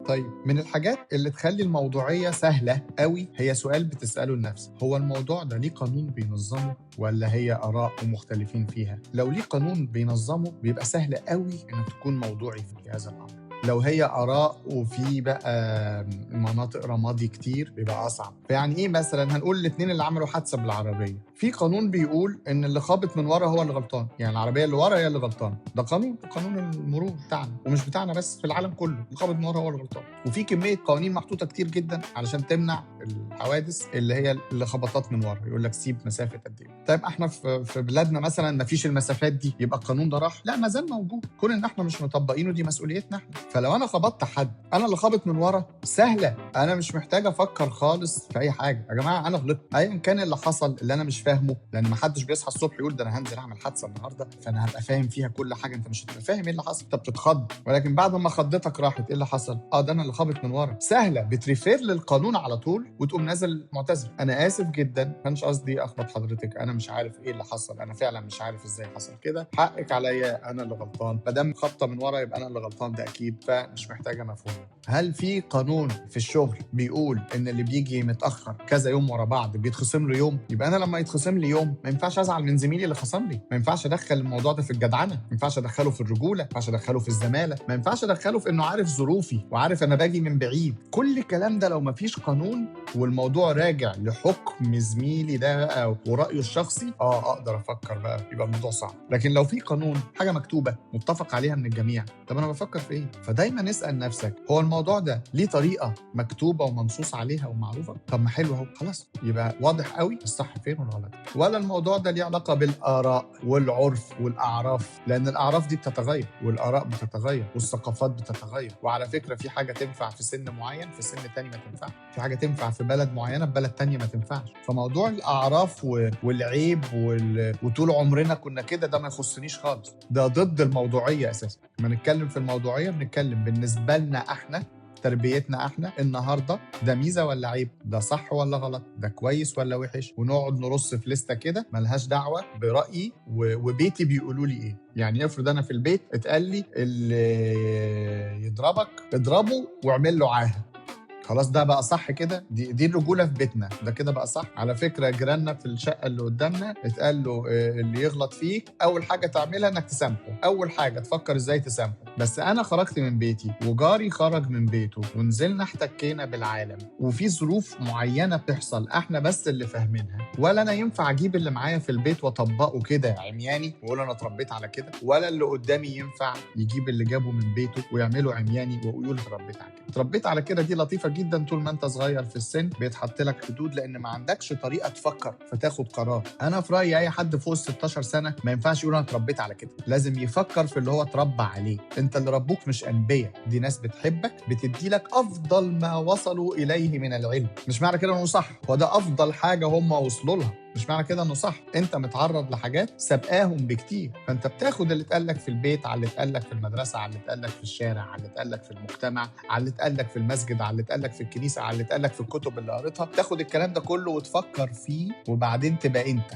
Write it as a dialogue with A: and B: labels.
A: طيب من الحاجات اللي تخلّي الموضوعية سهلة أوي، هي سؤال بتسأله لنفسك، هو الموضوع ده ليه قانون بينظّمه والّا هي آراء ومختلفين فيها؟ لو ليه قانون بينظّمه بيبقى سهل أوي إنك تكون موضوعي في هذا الأمر. لو هي آراء وفي بقى مناطق رمادي كتير بيبقى أصعب. فيعني إيه مثلًا هنقول الاتنين اللي عملوا حادثة بالعربية، في قانون بيقول إن اللي خابط من ورا هو اللي غلطان، يعني العربية اللي ورا هي اللي غلطانة، ده قانون المرور بتاعنا، ومش بتاعنا بس في العالم كله، اللي خابط من ورا هو اللي غلطان. وفي كمية قوانين محطوطة كتير جدًا علشان تمنع الحوادث اللي هي اللي خبطات من ورا، يقول لك سيب مسافة قد إيه. طيب إحنا في بلادنا مثلًا ما فيش المسافات دي، يبقى القانون ده راح؟ لأ، ما زال موجود، كون إن إحنا مش مطبقينه دي مسؤوليتنا إحنا. فلو أنا خبطت حد، أنا اللي خابط من ورا، سهلة، أنا مش محتاج أفكر خالص في أي حاجة، يا جماعة أنا غلطت، أيًا كان اللي حصل اللي أنا مش فاهمه، لأن ما حدش بيصحى الصبح يقول ده أنا هانزل أعمل حادثة النهارده، فأنا هابقى فاهم فيها كل حاجة، أنت مش هتبقى فاهم إيه اللي حصل، أنت بتتخض، ولكن بعد ما خضتك راحت إيه اللي حصل؟ ده أنا اللي خابط من ورا، سهلة، بتريفير للقانون على طول وتقوم نازل معتذر، أنا آسف جدًا، ما كانش قصدي أخبط حضرتك، أنا مش عارف إيه اللي حصل، أنا فعلًا مش عارف إزاي حصل كده، حقِك عليّا، أنا اللي غلطان، ما دام خبطة من ورا يبقى أنا اللي غلطان ده أكيد، فمش محتاجة مفهوم. هل في قانون في الشغل بيقول ان اللي بيجي متاخر كذا يوم ورا بعض بيتخصم له يوم؟ يبقى انا لما يتخصم لي يوم ما ينفعش ازعل من زميلي اللي خصم لي، ما ينفعش ادخل الموضوع ده في الجدعنه، ما ينفعش ادخله في الرجوله، ما ينفعش ادخله في الزماله، ما ينفعش ادخله في انه عارف ظروفي وعارف انا باجي من بعيد. كل الكلام ده لو ما فيش قانون والموضوع راجع لحكم زميلي ده بقى ورايه الشخصي، اقدر افكر بقى، يبقى الموضوع صعب. لكن لو في قانون، حاجه مكتوبه متفق عليها من الجميع، طب انا بفكر في ايه؟ فدايما اسال نفسك، هو الموضوع ده ليه طريقه مكتوبه ومنصوص عليها ومعروفه؟ طب ما حلو اهو، خلاص يبقى واضح قوي الصح فين والغلط. ولا الموضوع ده ليه علاقه بالاراء والعرف والاعراف، لان الاعراف دي بتتغير والاراء بتتغير والثقافات بتتغير، وعلى فكره في حاجه تنفع في سن معين في سن تاني ما تنفعش، في حاجه تنفع في بلد معينه في بلد تانيه ما تنفعش. فموضوع الاعراف والعيب وطول عمرنا كنا كده، ده ما يخصنيش خالص، ده ضد الموضوعيه اساسا. لما نتكلم في الموضوعيه بنتكلم بالنسبه لنا احنا، تربيتنا احنا النهارده، ده ميزه ولا عيب، ده صح ولا غلط، ده كويس ولا وحش، ونقعد نرص في لسته كده ملهاش دعوه برايي وبيتي بيقولوا لي ايه. يعني افرض انا في البيت اتقال لي اللي يضربك اضربه واعمل له عاهه، خلاص ده بقى صح كده، دي الرجوله في بيتنا، ده كده بقى صح. على فكره جيراننا في الشقه اللي قدامنا اتقال له اللي يغلط فيك اول حاجه تعملها انك تسامحه، اول حاجه تفكر ازاي تسامحه. بس انا خرجت من بيتي وجاري خرج من بيته ونزلنا احتكينا بالعالم، وفي ظروف معينه بتحصل احنا بس اللي فاهمينها، ولا انا ينفع اجيب اللي معايا في البيت واطبقه كده عمياني واقول انا اتربيت على كده، ولا اللي قدامي ينفع يجيب اللي جابه من بيته ويعمله عمياني ويقول اتربيت على كده. اتربيت على كده دي لطيفه جدا طول ما انت صغير في السن، بيتحط لك حدود لان ما عندكش طريقه تفكر فتاخد قرار. انا في رايي اي حد فوق ال 16 سنه ما ينفعش يقول انا اتربيت على كده، لازم يفكر في اللي هو اتربى عليه. انت اللي ربوك مش انبياء، دي ناس بتحبك بتدي لك افضل ما وصلوا اليه من العلم، مش معنى كده انه صح، هو ده افضل حاجه هم وصلوا لها، مش معنى كده انه صح. انت متعرض لحاجات سابقاهم بكتير، فانت بتاخد اللي اتقال لك في البيت على اللي اتقال لك في المدرسه، على اللي اتقال لك في الشارع، على اللي اتقال لك في المجتمع، على اللي اتقال لك في المسجد، على اللي اتقال لك في الكنيسه، على اللي اتقال لك في الكتب اللي قريتها، تاخد الكلام ده كله وتفكر فيه وبعدين تبقى انت.